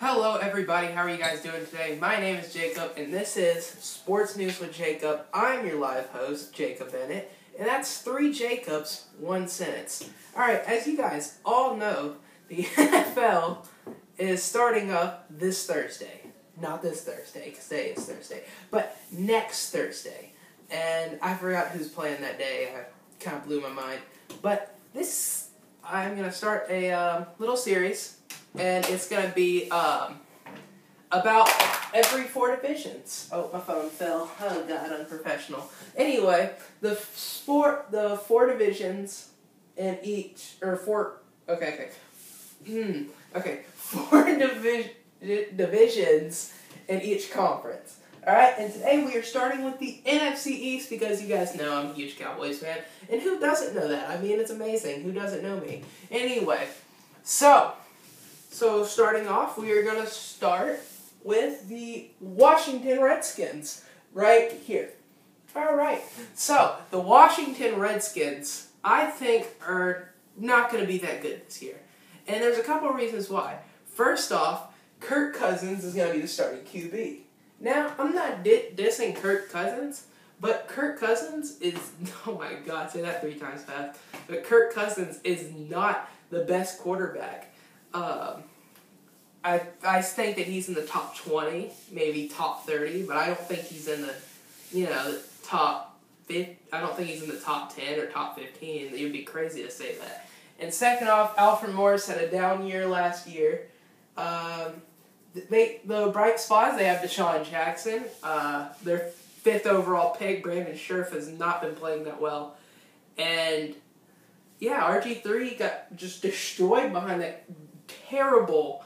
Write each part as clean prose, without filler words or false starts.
Hello everybody, how are you guys doing today? My name is Jacob and this is Sports News with Jacob. I'm your live host, Jacob Bennett, and that's 3 Jacobs, 1 sentence. Alright, as you guys all know, the NFL is starting up this Thursday. Not this Thursday, because today is Thursday, but next Thursday. And I forgot who's playing that day, I kind of blew my mind. But I'm going to start a little series. And it's going to be about every 4 divisions. Oh, my phone fell. Oh, God, unprofessional. Anyway, the 4 divisions in each, or 4, okay. 4 divisions in each conference. Alright, and today we are starting with the NFC East because you guys know I'm a huge Cowboys fan. And who doesn't know that? I mean, it's amazing. Who doesn't know me? Anyway, So starting off, we are going to start with the Washington Redskins right here. Alright, so the Washington Redskins, I think, are not going to be that good this year. And there's a couple of reasons why. First off, Kirk Cousins is going to be the starting QB. Now, I'm not dissing Kirk Cousins, but Kirk Cousins is, oh my God, say that 3 times fast, but Kirk Cousins is not the best quarterback. I think that he's in the top 20, maybe top 30, but I don't think he's in the, top 50. I don't think he's in the top 10 or top 15. It would be crazy to say that. And second off, Alfred Morris had a down year last year. The bright spots, they have Deshaun Jackson. Their 5th overall pick, Brandon Scherf, has not been playing that well. And yeah, RG3 got just destroyed behind that terrible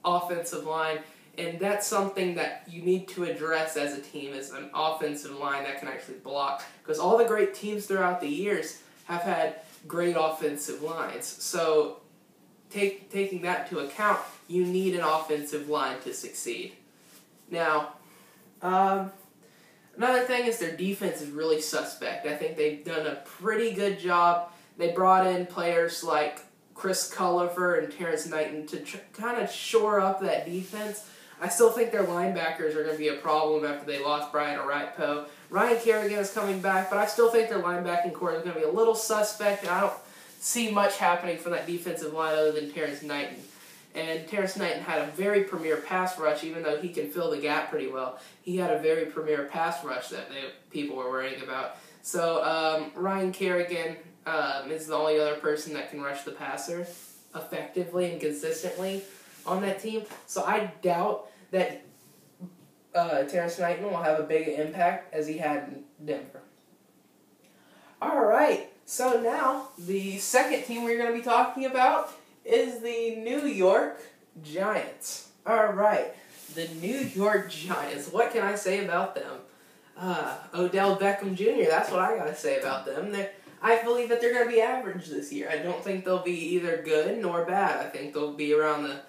offensive line, and that's something that you need to address as a team, is an offensive line that can actually block, because all the great teams throughout the years have had great offensive lines. So taking that into account, you need an offensive line to succeed. Now, another thing is their defense is really suspect. I think they've done a pretty good job. They brought in players like Chris Culliver and Terrence Knighton to kind of shore up that defense. I still think their linebackers are going to be a problem after they lost Brian Orakpo. Ryan Kerrigan is coming back, but I still think their linebacking core is going to be a little suspect, and I don't see much happening from that defensive line other than Terrence Knighton. And Terrence Knighton had a very premier pass rush, even though he can fill the gap pretty well. He had a very premier pass rush that people were worrying about. So Ryan Kerrigan is the only other person that can rush the passer effectively and consistently on that team. So I doubt that Terrence Knighton will have a big impact as he had in Denver. Alright, so now the second team we're going to be talking about is the New York Giants. Alright, the New York Giants. What can I say about them? Odell Beckham Jr., that's what I got to say about them. I believe that they're going to be average this year. I don't think they'll be either good nor bad. I think they'll be around the,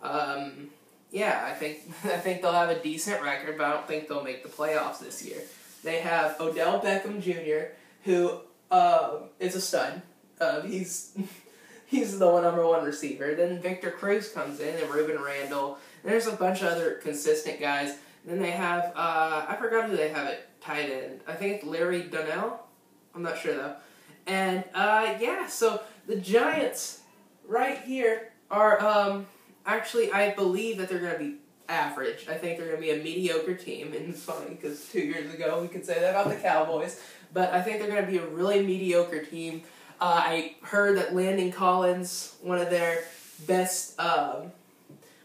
I think they'll have a decent record, but I don't think they'll make the playoffs this year. They have Odell Beckham Jr., who is a stud. He's the number 1 receiver. Then Victor Cruz comes in, and Ruben Randall. And there's a bunch of other consistent guys. Then they have, I forgot who they have at tight end. I think it's Larry Donnell. I'm not sure, though. And, so the Giants right here are, actually, I believe that they're going to be average. I think they're going to be a mediocre team. And it's funny, because 2 years ago we could say that about the Cowboys. But I think they're going to be a really mediocre team. I heard that Landon Collins, one of their best, I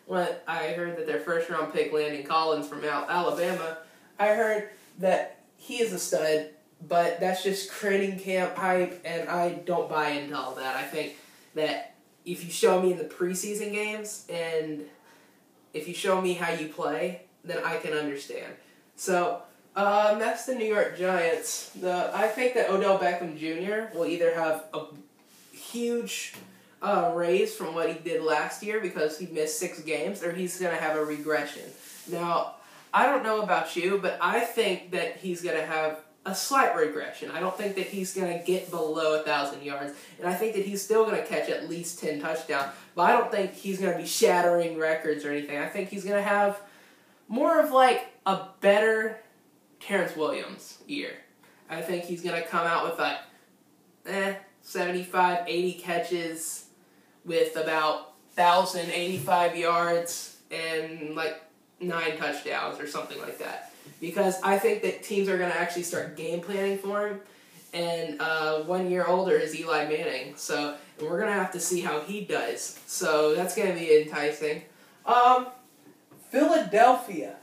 heard that their first-round pick, Landon Collins from Alabama, I heard that he is a stud. But that's just training camp hype, and I don't buy into all that. I think that if you show me in the preseason games, and if you show me how you play, then I can understand. So, that's the New York Giants. I think that Odell Beckham Jr. will either have a huge raise from what he did last year because he missed 6 games, or he's going to have a regression. Now, I don't know about you, but I think that he's going to have a slight regression. I don't think that he's going to get below 1,000 yards, and I think that he's still going to catch at least 10 touchdowns, but I don't think he's going to be shattering records or anything. I think he's going to have more of like a better Terrence Williams year. I think he's going to come out with like 75, 80 catches with about 1,085 yards and like 9 touchdowns or something like that. Because I think that teams are going to actually start game planning for him. And 1 year older is Eli Manning. So we're going to have to see how he does. So that's going to be enticing. Philadelphia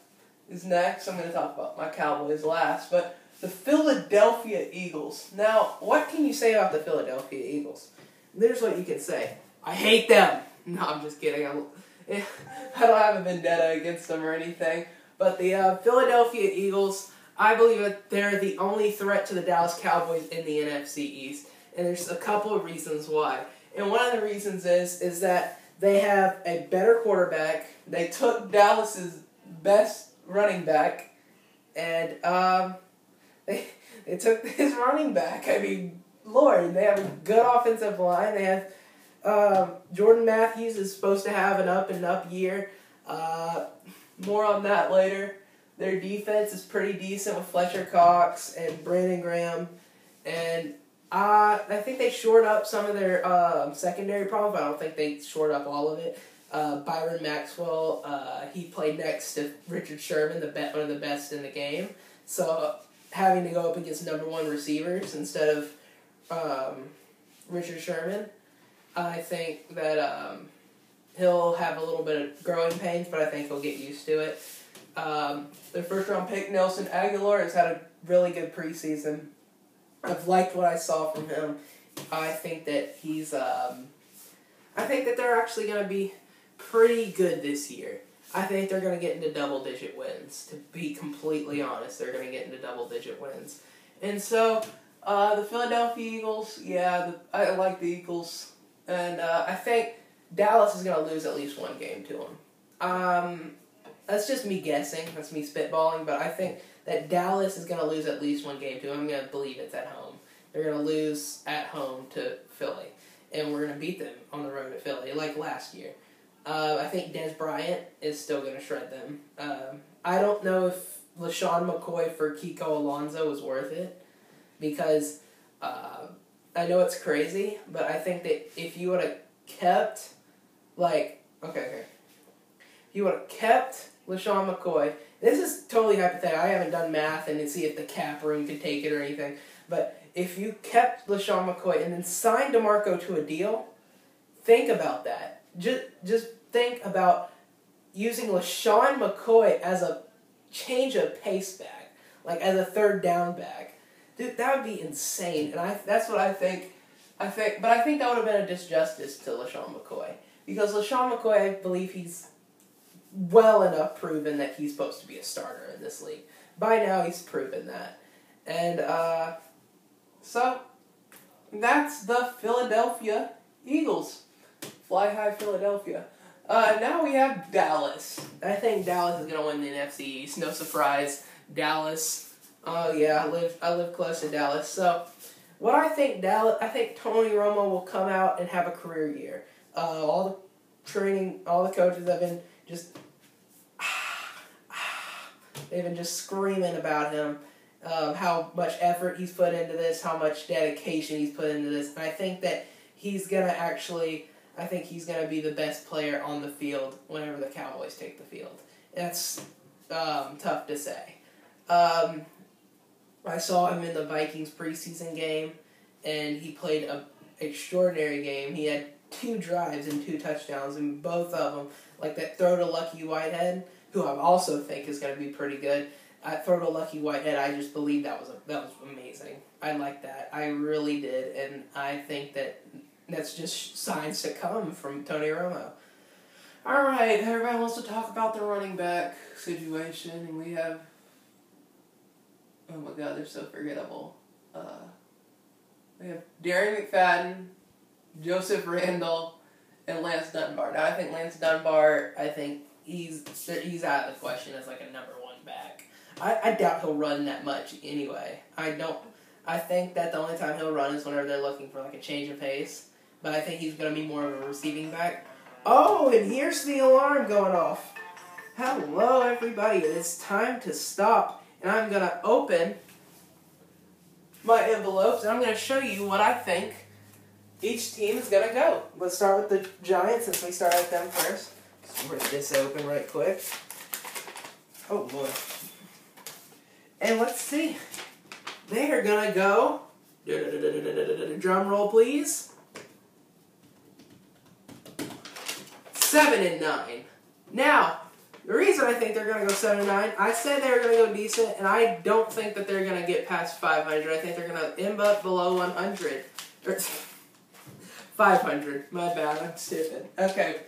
is next. I'm going to talk about my Cowboys last. But the Philadelphia Eagles. Now, what can you say about the Philadelphia Eagles? There's what you can say. I hate them. No, I'm just kidding. I don't have a vendetta against them or anything. But the Philadelphia Eagles, I believe that they're the only threat to the Dallas Cowboys in the NFC East. And there's a couple of reasons why. And one of the reasons is that they have a better quarterback. They took Dallas's best running back. And they took his running back. I mean, Lord, they have a good offensive line. They have Jordan Matthews is supposed to have an up-and-up year. More on that later. Their defense is pretty decent with Fletcher Cox and Brandon Graham. And I think they shored up some of their secondary problems, but I don't think they shored up all of it. Byron Maxwell, he played next to Richard Sherman, one of the best in the game. So having to go up against number 1 receivers instead of Richard Sherman, I think that he'll have a little bit of growing pains, but I think he'll get used to it. Their first-round pick, Nelson Aguilar, has had a really good preseason. I've liked what I saw from him. I think that he's I think that they're actually going to be pretty good this year. I think they're going to get into double-digit wins. To be completely honest, they're going to get into double-digit wins. And so, the Philadelphia Eagles, yeah, I like the Eagles. And I think Dallas is going to lose at least one game to them. That's just me guessing. That's me spitballing. But I think that Dallas is going to lose at least one game to them. I'm going to believe it's at home. They're going to lose at home to Philly. And we're going to beat them on the road at Philly, like last year. I think Des Bryant is still going to shred them. I don't know if LaShawn McCoy for Kiko Alonso was worth it. Because I know it's crazy, but I think that if you would have kept, if you would have kept LaShawn McCoy, this is totally hypothetical. I haven't done math and to see if the cap room could take it or anything, but if you kept LaShawn McCoy and then signed DeMarco to a deal, think about that. Just think about using LaShawn McCoy as a change of pace back, like as a third down back. Dude, that would be insane, and that's what I think. But I think that would have been a disjustice to LaShawn McCoy. Because LaShawn McCoy, I believe he's well enough proven that he's supposed to be a starter in this league. By now, he's proven that. And, so, that's the Philadelphia Eagles. Fly high Philadelphia. Now we have Dallas. I think Dallas is going to win the NFC East. No surprise. Dallas. Oh, yeah, I live close to Dallas. So, what I think Tony Romo will come out and have a career year. All the training, all the coaches have been just, they've been just screaming about him, how much effort he's put into this, how much dedication he's put into this, and I think that he's going to be the best player on the field whenever the Cowboys take the field. That's tough to say. I saw him in the Vikings preseason game, and he played an extraordinary game. He had 2 drives and 2 touchdowns, and both of them, like that throw to Lucky Whitehead, who I also think is going to be pretty good. Throw to Lucky Whitehead, I just believe that was amazing. I like that. I really did, and I think that's just signs to come from Tony Romo. All right, everybody wants to talk about the running back situation, and we have, oh my God, they're so forgettable. We have Darren McFadden, Joseph Randall, and Lance Dunbar. Now, I think Lance Dunbar, he's out of the question as like a number 1 back. I doubt he'll run that much anyway. I think that the only time he'll run is whenever they're looking for like a change of pace. But I think he's going to be more of a receiving back. Oh, and here's the alarm going off. Hello, everybody. It's time to stop. And I'm going to open my envelopes, and I'm going to show you what I think each team is going to go. Let's start with the Giants since we started with them first. Let's rip this open right quick. Oh, boy. And let's see. They are going to go, drum roll please, 7-9. Now, the reason I think they're going to go 7-9, I said they were going to go decent, and I don't think that they're going to get past 500. I think they're going to end up below 100. 500. My bad, I'm stupid. Okay,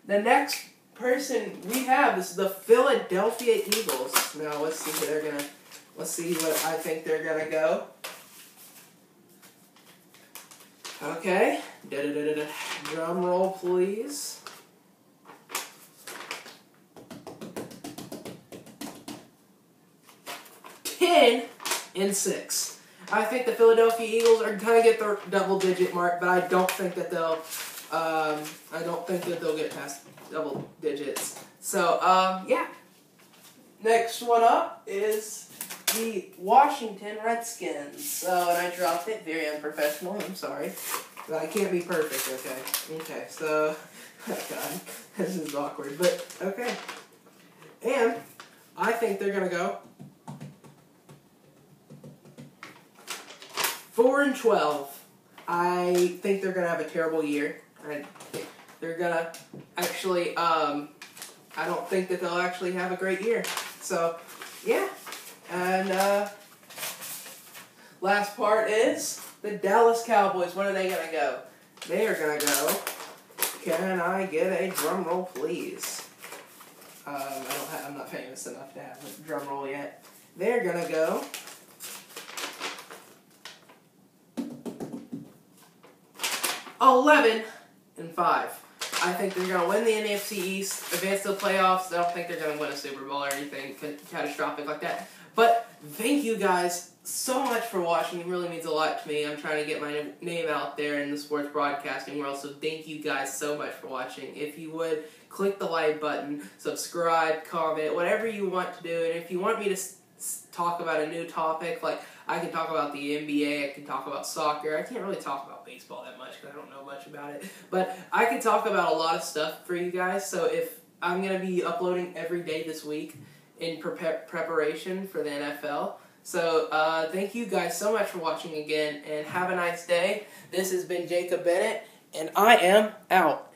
the next person we have is the Philadelphia Eagles. Now, let's see who they're going to... Let's see what I think they're going to go. Okay. Drum roll, please. $10-6. I think the Philadelphia Eagles are going to get the double-digit mark, but I don't think that they'll. Get past double digits. So, yeah. Next one up is the Washington Redskins. Oh, and I dropped it. Very unprofessional. I'm sorry. But I can't be perfect, okay? Okay, so... Oh, God. This is awkward. But, okay. And I think they're going to go 4-12. I think they're going to have a terrible year. They're going to actually... I don't think that they'll actually have a great year. So, yeah. And last part is the Dallas Cowboys. When are they going to go? They are going to go. Can I get a drum roll, please? I'm not famous enough to have a drum roll yet. They're going to go 11-5. I think they're going to win the NFC East, advance to the playoffs. I don't think they're going to win a Super Bowl or anything catastrophic like that. But thank you guys so much for watching. It really means a lot to me. I'm trying to get my name out there in the sports broadcasting world, so thank you guys so much for watching. If you would, click the like button, subscribe, comment, whatever you want to do. And if you want me to talk about a new topic, like I can talk about the NBA, I can talk about soccer. I can't really talk about baseball that much because I don't know much about it. But I can talk about a lot of stuff for you guys. So if I'm going to be uploading every day this week in preparation for the NFL. So thank you guys so much for watching again, and have a nice day. This has been Jacob Bennett, and I am out.